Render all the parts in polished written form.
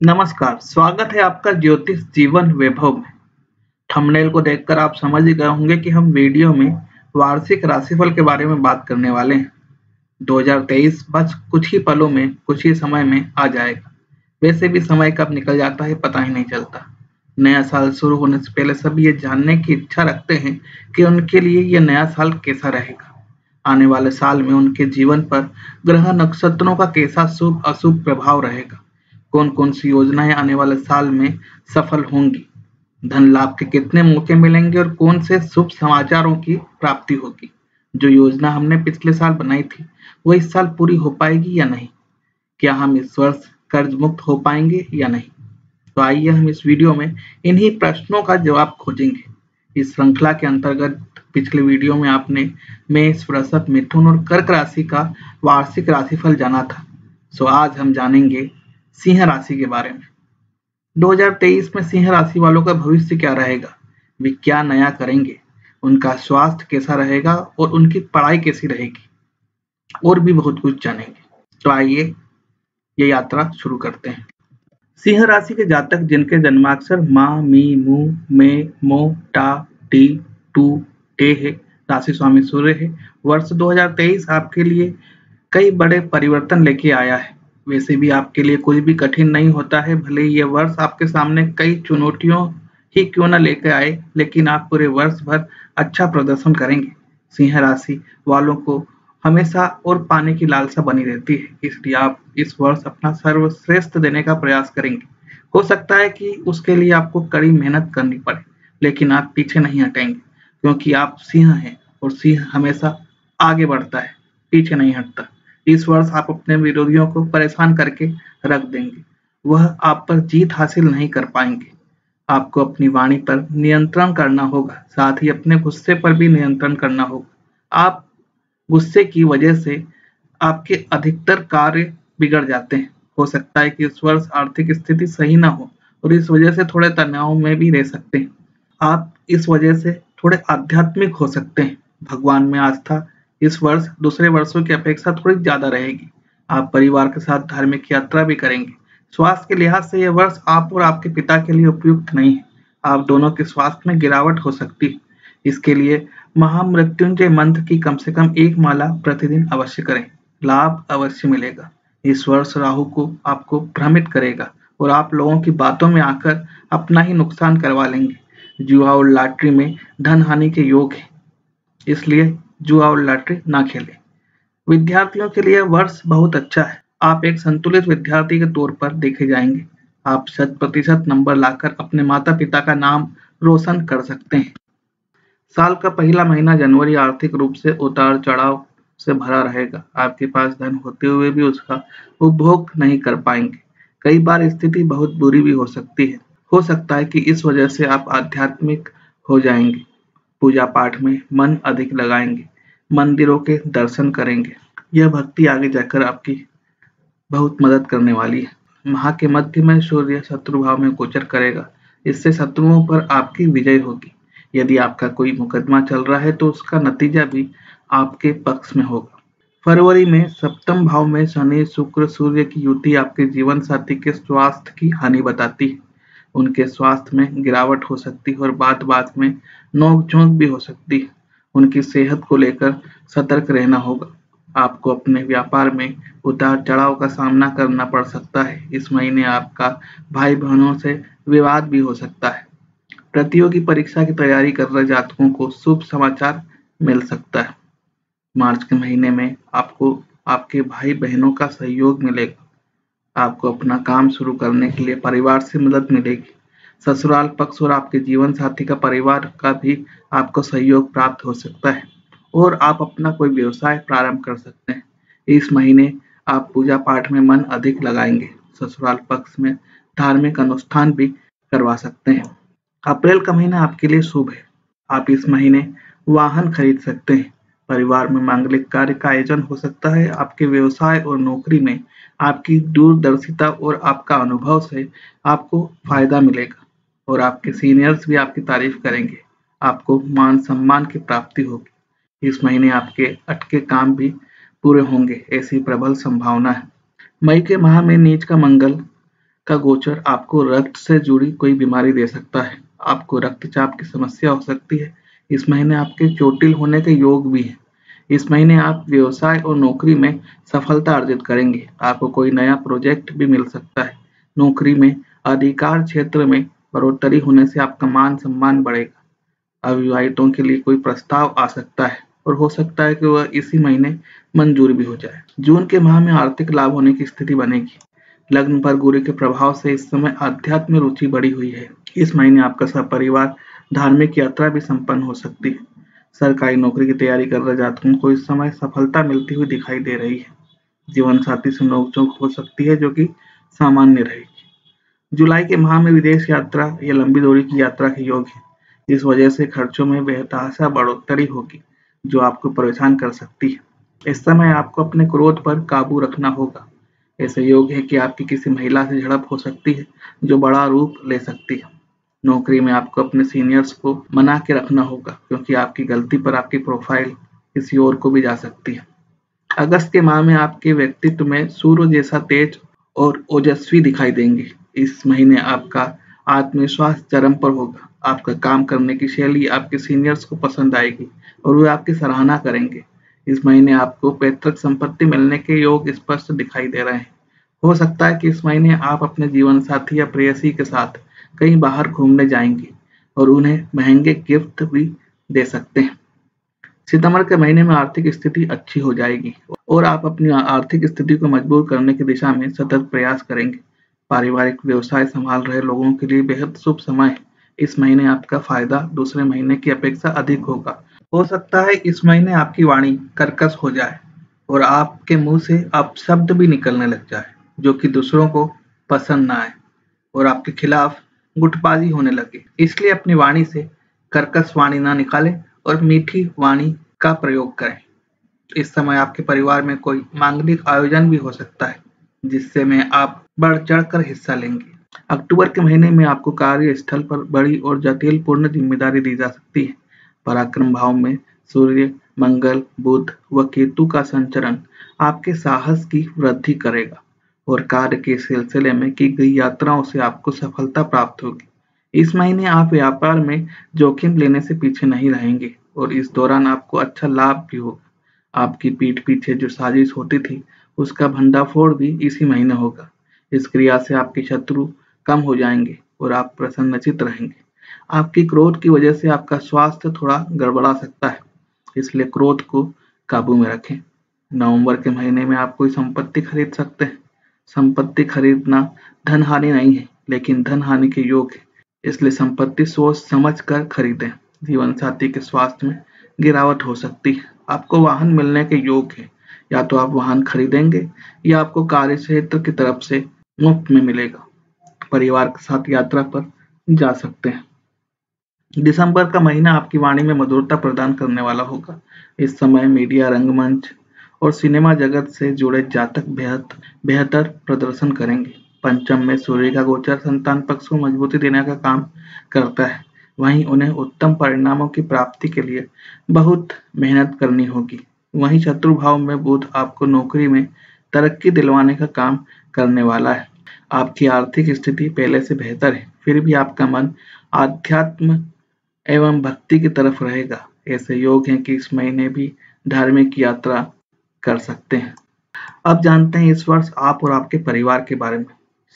नमस्कार, स्वागत है आपका ज्योतिष जीवन वैभव में। थंबनेल को देखकर आप समझ ही गए होंगे कि हम वीडियो में वार्षिक राशिफल के बारे में बात करने वाले हैं। 2023 बस कुछ ही पलों में, कुछ ही समय में आ जाएगा। वैसे भी समय कब निकल जाता है पता ही नहीं चलता। नया साल शुरू होने से पहले सब ये जानने की इच्छा रखते हैं कि उनके लिए ये नया साल कैसा रहेगा। आने वाले साल में उनके जीवन पर ग्रह नक्षत्रों का कैसा शुभ अशुभ प्रभाव रहेगा, कौन कौन सी योजनाएं आने वाले साल में सफल होंगी, धन लाभ के कितने मौके मिलेंगे और कौन से शुभ समाचारों की प्राप्ति होगी। जो योजना हमने पिछले साल बनाई थी वो इस साल पूरी हो पाएगी या नहीं, क्या हम इस वर्ष कर्ज मुक्त हो पाएंगे या नहीं। तो आइए हम इस वीडियो में इन्हीं प्रश्नों का जवाब खोजेंगे। इस श्रृंखला के अंतर्गत पिछले वीडियो में आपने मेष, वृषभ, मिथुन और कर्क राशि का वार्षिक राशिफल जाना था। सो आज हम जानेंगे सिंह राशि के बारे में। 2023 में सिंह राशि वालों का भविष्य क्या रहेगा, वे क्या नया करेंगे, उनका स्वास्थ्य कैसा रहेगा और उनकी पढ़ाई कैसी रहेगी, और भी बहुत कुछ जानेंगे। तो आइए ये यात्रा शुरू करते हैं। सिंह राशि के जातक जिनके जन्माक्षर मा, मी, मू, मे, मो, टा, टी, टू, टे है, राशि स्वामी सूर्य है, वर्ष 2023 आपके लिए कई बड़े परिवर्तन लेके आया है। वैसे भी आपके लिए कोई भी कठिन नहीं होता है, भले ही यह वर्ष आपके सामने कई चुनौतियों ही क्यों न लेकर आए, लेकिन आप पूरे वर्ष भर अच्छा प्रदर्शन करेंगे। सिंह राशि वालों को हमेशा और पाने की लालसा बनी रहती है, इसलिए आप इस वर्ष अपना सर्वश्रेष्ठ देने का प्रयास करेंगे। हो सकता है कि उसके लिए आपको कड़ी मेहनत करनी पड़े, लेकिन आप पीछे नहीं हटेंगे, क्योंकि आप सिंह हैं और सिंह हमेशा आगे बढ़ता है, पीछे नहीं हटता। इस वर्ष आप अपने विरोधियों को परेशान करके रख देंगे, वह आप पर जीत हासिल नहीं कर पाएंगे। आपको अपनी वाणी पर नियंत्रण करना होगा, साथ ही अपने गुस्से पर भी नियंत्रण करना होगा। आप गुस्से की वजह से आपके अधिकतर कार्य बिगड़ जाते हैं। हो सकता है कि इस वर्ष आर्थिक स्थिति सही ना हो और इस वजह से थोड़े तनाव में भी रह सकते हैं। आप इस वजह से थोड़े आध्यात्मिक हो सकते हैं। भगवान में आस्था इस वर्ष दूसरे वर्षों की अपेक्षा थोड़ी ज्यादा रहेगी। आप परिवार के साथ धार्मिक यात्रा भी करेंगे। स्वास्थ्य के लिहाज से यह वर्ष आप और आपके पिता के लिए उपयुक्त नहीं है। आप दोनों के स्वास्थ्य में गिरावट हो सकती है। इसके लिए महामृत्युंजय मंत्र की कम से कम एक माला प्रतिदिन अवश्य करें, लाभ अवश्य मिलेगा। इस वर्ष राहु को आपको भ्रमित करेगा और आप लोगों की बातों में आकर अपना ही नुकसान करवा लेंगे। जुआ और लॉटरी में धन हानि के योग है, इसलिए जुआ और लॉटरी ना खेलें। विद्यार्थियों के लिए वर्ष बहुत अच्छा है। आप एक संतुलित विद्यार्थी के तौर पर देखे जाएंगे। आप 100% नंबर लाकर अपने माता पिता का नाम रोशन कर सकते हैं। साल का पहला महीना जनवरी आर्थिक रूप से उतार चढ़ाव से भरा रहेगा। आपके पास धन होते हुए भी उसका उपभोग नहीं कर पाएंगे। कई बार स्थिति बहुत बुरी भी हो सकती है। हो सकता है कि इस वजह से आप आध्यात्मिक हो जाएंगे, पूजा पाठ में मन अधिक लगाएंगे, मंदिरों के दर्शन करेंगे। यह भक्ति आगे जाकर आपकी बहुत मदद करने वाली है। माह के मध्य में सूर्य शत्रु भाव में गोचर करेगा, इससे शत्रुओं पर आपकी विजय होगी। यदि आपका कोई मुकदमा चल रहा है तो उसका नतीजा भी आपके पक्ष में होगा। फरवरी में सप्तम भाव में शनि शुक्र सूर्य की युति आपके जीवन साथी के स्वास्थ्य की हानि बताती है। उनके स्वास्थ्य में गिरावट हो सकती है और बात बात में नोक-झोंक भी हो सकती है। उनकी सेहत को लेकर सतर्क रहना होगा। आपको अपने व्यापार में उतार चढ़ाव का सामना करना पड़ सकता है। इस महीने आपका भाई बहनों से विवाद भी हो सकता है। प्रतियोगी परीक्षा की तैयारी कर रहे जातकों को शुभ समाचार मिल सकता है। मार्च के महीने में आपको आपके भाई बहनों का सहयोग मिलेगा। आपको अपना काम शुरू करने के लिए परिवार से मदद मिलेगी। ससुराल पक्ष और आपके जीवन साथी का परिवार का भी आपको सहयोग प्राप्त हो सकता है और आप अपना कोई व्यवसाय प्रारंभ कर सकते हैं। इस महीने आप पूजा पाठ में मन अधिक लगाएंगे। ससुराल पक्ष में धार्मिक अनुष्ठान भी करवा सकते हैं। अप्रैल का महीना आपके लिए शुभ है। आप इस महीने वाहन खरीद सकते हैं। परिवार में मांगलिक कार्य का आयोजन हो सकता है। आपके व्यवसाय और नौकरी में आपकी दूरदर्शिता और आपका अनुभव से आपको फायदा मिलेगा और आपके सीनियर्स भी आपकी तारीफ करेंगे। आपको मान सम्मान की प्राप्ति होगी। इस महीने आपके अटके काम भी पूरे होंगे, ऐसी प्रबल संभावना है। मई के माह में नीच का मंगल का गोचर आपको रक्त से जुड़ी कोई बीमारी दे सकता है। आपको रक्तचाप की समस्या हो सकती है। इस महीने आपके चोटिल होने के योग भी हैं। इस महीने आप व्यवसाय और नौकरी में सफलता अर्जित करेंगे। आपको कोई नया प्रोजेक्ट भी मिल सकता है। नौकरी में अधिकार क्षेत्र में बढ़ोतरी होने से आपका मान सम्मान बढ़ेगा। अविवाहितों के लिए कोई प्रस्ताव आ सकता है और हो सकता है कि वह इसी महीने मंजूर भी हो जाए। जून के माह में आर्थिक लाभ होने की स्थिति बनेगी। लग्न पर गुरु के प्रभाव से इस समय आध्यात्म में रुचि बढ़ी हुई है। इस महीने आपका सपरिवार धार्मिक यात्रा भी संपन्न हो सकती है। सरकारी नौकरी की तैयारी कर रहे जातकों को इस समय सफलता मिलती हुई दिखाई दे रही है। जीवन साथी से नोकझोंक हो सकती है जो कि सामान्य रहेगी। जुलाई के माह में विदेश यात्रा या लंबी दूरी की यात्रा के योग है। इस वजह से खर्चों में बेतहाशा बढ़ोतरी होगी जो आपको परेशान कर सकती है। इस समय आपको अपने क्रोध पर काबू रखना होगा। ऐसे योग है कि आपकी किसी महिला से झड़प हो सकती है जो बड़ा रूप ले सकती है। नौकरी में आपको अपने सीनियर्स को मना के रखना होगा क्योंकि आपकी गलती पर आपकी प्रोफाइल किसी और को भी जा सकती है। अगस्त के माह में आपके व्यक्तित्व में सूर्य जैसा तेज और ओजस्वी दिखाई देंगे। इस महीने आपका आत्मविश्वास चरम पर होगा। आपका काम करने की शैली आपके सीनियर्स को पसंद आएगी और वे आपकी सराहना करेंगे। इस महीने आपको पैतृक संपत्ति मिलने के योग स्पष्ट दिखाई दे रहे हैं। हो सकता है कि इस महीने आप अपने जीवन साथी या प्रेयसी के साथ कहीं बाहर घूमने जाएंगे और उन्हें महंगे गिफ्ट भी दे सकते हैं। सितंबर के महीने में आर्थिक स्थिति अच्छी हो जाएगी और आप अपनी आर्थिक स्थिति को मजबूत करने की दिशा में सतत प्रयास करेंगे। पारिवारिक व्यवसाय संभाल रहे लोगों के लिए बेहद शुभ समय है। इस महीने आपका फायदा दूसरे महीने की अपेक्षा अधिक होगा। हो सकता है इस महीने आपकी वाणी कर्कश हो जाए और आपके मुंह से अपशब्द भी निकलने लग जाए जो कि दूसरों को पसंद ना आए और आपके खिलाफ गुटबाजी होने लगे। इसलिए अपनी वाणी से कर्कश वाणी ना निकालें और मीठी वाणी का प्रयोग करें। इस समय आपके परिवार में कोई मांगलिक आयोजन भी हो सकता है जिससे में आप बढ़ चढ़कर हिस्सा लेंगे। अक्टूबर के महीने में आपको कार्यस्थल पर बड़ी और जटिल पूर्ण जिम्मेदारी दी जा सकती है। पराक्रम भाव में सूर्य, मंगल, बुध व केतु का संचरण आपके साहस की वृद्धि करेगा और कार्य के सिलसिले में की गई यात्राओं से आपको सफलता प्राप्त होगी। इस महीने आप व्यापार में जोखिम लेने से पीछे नहीं रहेंगे और इस दौरान आपको अच्छा लाभ भी होगा। आपकी पीठ पीछे जो साजिश होती थी उसका भंडाफोड़ भी इसी महीने होगा। इस क्रिया से आपके शत्रु कम हो जाएंगे और आप प्रसन्नचित्त रहेंगे। आपकी क्रोध की वजह से आपका स्वास्थ्य थोड़ा गड़बड़ा सकता है, इसलिए क्रोध को काबू में रखें। नवंबर के महीने में आप कोई संपत्ति खरीद सकते हैं। संपत्ति खरीदना धन हानि नहीं है लेकिन धन हानि के योग है, इसलिए संपत्ति सोच समझ कर खरीदें। जीवन साथी के स्वास्थ्य में गिरावट हो सकती है। आपको वाहन मिलने के योग है। या तो आप वाहन खरीदेंगे या आपको कार्य क्षेत्र की तरफ से मुफ्त में मिलेगा। परिवार के साथ यात्रा पर जा सकते हैं। दिसंबर का महीना आपकी वाणी में मधुरता प्रदान करने वाला होगा। इस समय मीडिया, रंगमंच और सिनेमा जगत से जुड़े जातक बेहतर प्रदर्शन करेंगे। पंचम में सूर्य का गोचर संतान पक्ष को मजबूती देने का काम करता है। वहीं उन्हें उत्तम परिणामों की प्राप्ति के लिए बहुत मेहनत करनी होगी। वहीं शत्रु भाव में बुध आपको नौकरी में तरक्की दिलवाने का काम करने वाला है। आपकी आर्थिक स्थिति पहले से बेहतर है, फिर भी आपका मन आध्यात्म एवं भक्ति की तरफ रहेगा। ऐसे योग हैं कि इस महीने भी धार्मिक यात्रा कर सकते हैं। अब जानते हैं इस वर्ष आप और आपके परिवार के बारे में।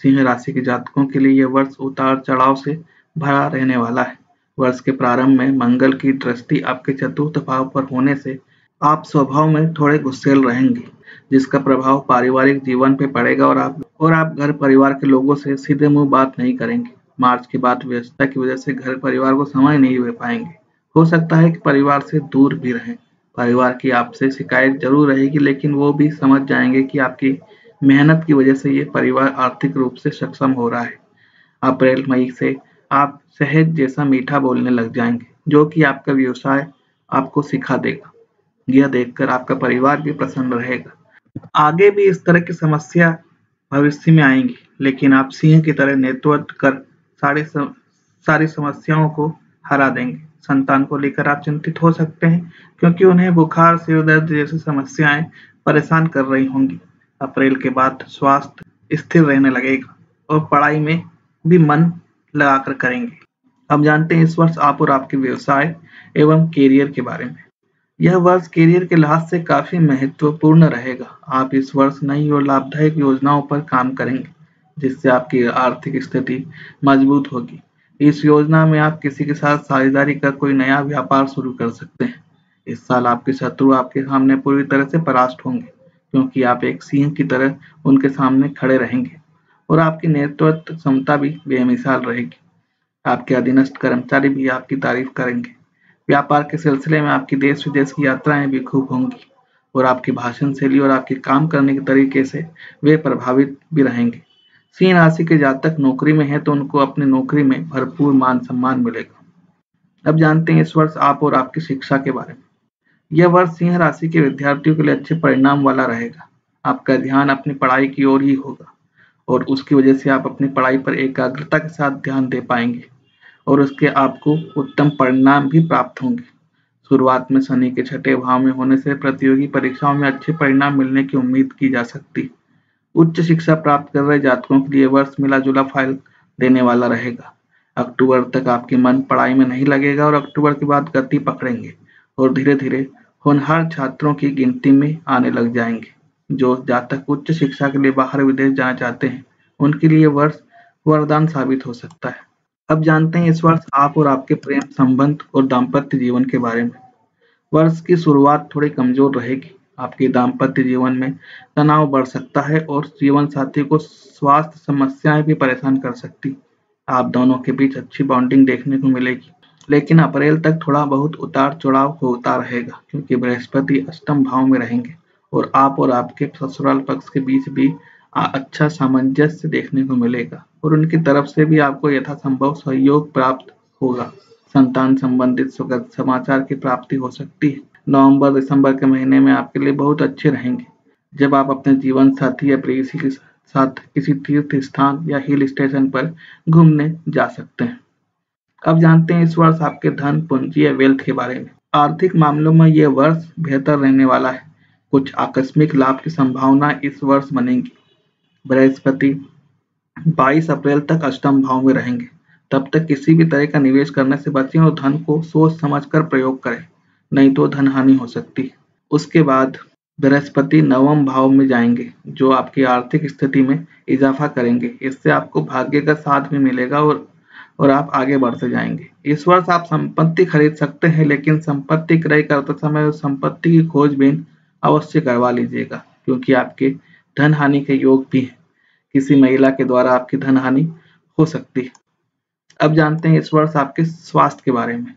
सिंह राशि के जातकों के लिए यह वर्ष उतार चढ़ाव से भरा रहने वाला है। वर्ष के प्रारंभ में मंगल की दृष्टि आपके चतुर्थ भाव पर होने से आप स्वभाव में थोड़े गुस्सैल रहेंगे जिसका प्रभाव पारिवारिक जीवन पे पड़ेगा और आप घर परिवार के लोगों से सीधे मुंह बात नहीं करेंगे। मार्च के बाद व्यस्तता की वजह से घर परिवार को समय नहीं दे पाएंगे। हो सकता है कि परिवार से दूर भी रहें। परिवार की आपसे शिकायत जरूर रहेगी लेकिन वो भी समझ जाएंगे कि आपकी मेहनत की वजह से ये परिवार आर्थिक रूप से सक्षम हो रहा है। अप्रैल मई से आप शहद जैसा मीठा बोलने लग जाएंगे जो कि आपका व्यवसाय आपको सिखा देगा। यह देखकर आपका परिवार भी प्रसन्न रहेगा। आगे भी इस तरह की समस्या भविष्य में आएंगी लेकिन आप सिंह की तरह नेतृत्व कर सारी समस्याओं को हरा देंगे। संतान को लेकर आप चिंतित हो सकते हैं क्योंकि उन्हें बुखार, सिर दर्द जैसी समस्याएं परेशान कर रही होंगी। अप्रैल के बाद स्वास्थ्य स्थिर रहने लगेगा। और पढ़ाई में भी मन लगाकर करेंगे। अब जानते हैं इस वर्ष आप और आपके व्यवसाय एवं कैरियर के बारे में। यह वर्ष कैरियर के लिहाज से काफी महत्वपूर्ण रहेगा। आप इस वर्ष नई और लाभदायक योजनाओं पर काम करेंगे, जिससे आपकी आर्थिक स्थिति मजबूत होगी। इस योजना में आप किसी के साथ साझेदारी कर कोई नया व्यापार शुरू कर सकते हैं। इस साल आपके शत्रु आपके सामने पूरी तरह से परास्त होंगे, क्योंकि आप एक सिंह की तरह उनके सामने खड़े रहेंगे और आपकी नेतृत्व क्षमता भी बेमिसाल रहेगी। आपके अधीनस्थ कर्मचारी भी आपकी तारीफ करेंगे। व्यापार के सिलसिले में आपकी देश विदेश की यात्राएं भी खूब होंगी और आपकी भाषण शैली और आपके काम करने के तरीके से वे प्रभावित भी रहेंगे। सिंह राशि के जातक नौकरी में हैं तो उनको अपनी नौकरी में भरपूर मान सम्मान मिलेगा। अब जानते हैं इस वर्ष आप और आपकी शिक्षा के बारे में। यह वर्ष सिंह राशि के विद्यार्थियों के लिए अच्छे परिणाम वाला रहेगा। आपका ध्यान अपनी पढ़ाई की ओर ही होगा और उसकी वजह से आप अपनी पढ़ाई पर एकाग्रता के साथ ध्यान दे पाएंगे और उसके आपको उत्तम परिणाम भी प्राप्त होंगे। शुरुआत में शनि के छठे भाव में होने से प्रतियोगी परीक्षाओं में अच्छे परिणाम मिलने की उम्मीद की जा सकती है। उच्च शिक्षा प्राप्त कर रहे जातकों के लिए वर्ष मिला जुला फल देने वाला रहेगा। अक्टूबर तक आपके मन पढ़ाई में नहीं लगेगा और अक्टूबर के बाद गति पकड़ेंगे और धीरे धीरे होनहार छात्रों की गिनती में आने लग जाएंगे। जो जातक उच्च शिक्षा के लिए बाहर विदेश जाना चाहते हैं उनके लिए वर्ष वरदान साबित हो सकता है। अब जानते हैं इस वर्ष आप और आपके प्रेम संबंध और दाम्पत्य जीवन के बारे में। वर्ष की शुरुआत थोड़ी कमजोर रहेगी। आपके दाम्पत्य जीवन में तनाव बढ़ सकता है और जीवन साथी को स्वास्थ्य समस्याएं भी परेशान कर सकती। आप दोनों के बीच अच्छी बॉन्डिंग देखने को मिलेगी, लेकिन अप्रैल तक थोड़ा बहुत उतार चढ़ाव होता रहेगा, क्योंकि बृहस्पति अष्टम भाव में रहेंगे और आप और आपके ससुराल पक्ष के बीच भी अच्छा सामंजस्य देखने को मिलेगा और उनकी तरफ से भी आपको यथासंभव सहयोग प्राप्त होगा। संतान संबंधित सुखद समाचार की प्राप्ति हो सकती है। नवंबर दिसंबर के महीने में आपके लिए बहुत अच्छे रहेंगे, जब आप अपने जीवन साथी या प्रेयसी के साथ किसी तीर्थ स्थान या हिल स्टेशन पर घूमने जा सकते हैं। अब जानते हैं इस वर्ष आपके धन पूंजी या वेल्थ के बारे में। आर्थिक मामलों में यह वर्ष बेहतर रहने वाला है। कुछ आकस्मिक लाभ की संभावना इस वर्ष बनेगी। बृहस्पति 22 अप्रैल तक अष्टम भाव में रहेंगे। तब तक किसी भी तरह का निवेश करने से बचें और धन को सोच समझकर प्रयोग करें, नहीं तो धन हानि हो सकती है। उसके बाद बृहस्पति नवम भाव में जाएंगे, जो आपकी आर्थिक स्थिति में इजाफा करेंगे। इससे आपको भाग्य का साथ भी मिलेगा और आप आगे बढ़ते जाएंगे। इस वर्ष आप संपत्ति खरीद सकते हैं, लेकिन संपत्ति क्रय करते समय उस संपत्ति की खोजबीन अवश्य करवा लीजिएगा, क्योंकि आपके धन हानि के योग भी हैं। किसी महिला के द्वारा आपकी धन हानि हो सकती है। अब जानते हैं इस वर्ष आपके स्वास्थ्य के बारे में।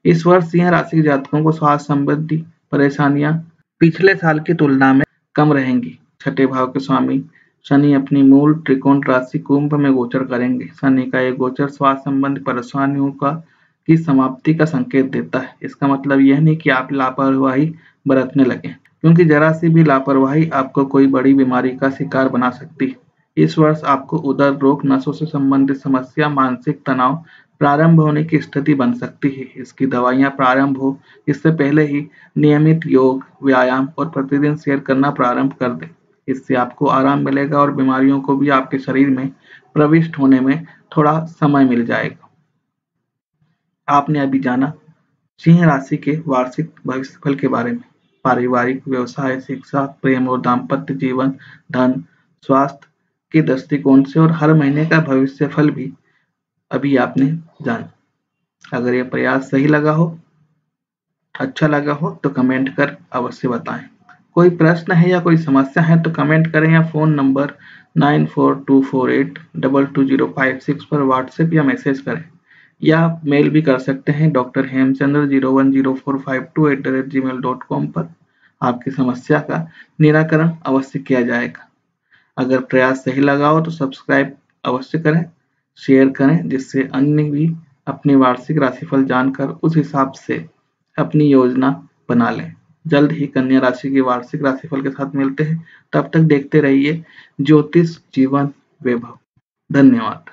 इस वर्ष सिंह राशि के जातकों को स्वास्थ्य संबंधी परेशानियां पिछले साल की तुलना में कम रहेंगी। छठे भाव के स्वामी शनि अपनी मूल त्रिकोण राशि कुंभ में गोचर करेंगे। शनि का यह गोचर स्वास्थ्य संबंधी परेशानियों की समाप्ति का संकेत देता है। इसका मतलब यह नहीं कि आप लापरवाही बरतने लगे, क्योंकि जरा सी भी लापरवाही आपको कोई बड़ी बीमारी का शिकार बना सकती है। इस वर्ष आपको उदर रोग, नसों से संबंधित समस्या, मानसिक तनाव प्रारंभ होने की स्थिति बन सकती है। इसकी दवाइयां प्रारंभ हो इससे पहले ही नियमित योग, व्यायाम और प्रतिदिन सैर करना प्रारंभ कर दें। इससे आपको आराम मिलेगा और बीमारियों को भी आपके शरीर में प्रविष्ट होने में थोड़ा समय मिल जाएगा। आपने अभी जाना सिंह राशि के वार्षिक भविष्यफल के बारे में। पारिवारिक, व्यवसाय, शिक्षा, प्रेम और दाम्पत्य जीवन, धन, स्वास्थ्य के दृष्टिकोण से और हर महीने का भविष्यफल भी अभी आपने जाना। अगर यह प्रयास सही लगा हो, अच्छा लगा हो तो कमेंट कर अवश्य बताएं। कोई प्रश्न है या कोई समस्या है तो कमेंट करें या फोन नंबर 9424822056 पर व्हाट्सएप या मैसेज करें, या मेल भी कर सकते हैं drhemchandra010452@gmail.com पर। आपकी समस्या का निराकरण अवश्य किया जाएगा। अगर प्रयास सही लगा हो तो सब्सक्राइब अवश्य करें, शेयर करें, जिससे अन्य भी अपनी वार्षिक राशिफल जानकर उस हिसाब से अपनी योजना बना लें। जल्द ही कन्या राशि की वार्षिक राशिफल के साथ मिलते हैं। तब तक देखते रहिए ज्योतिष जीवन वैभव। धन्यवाद।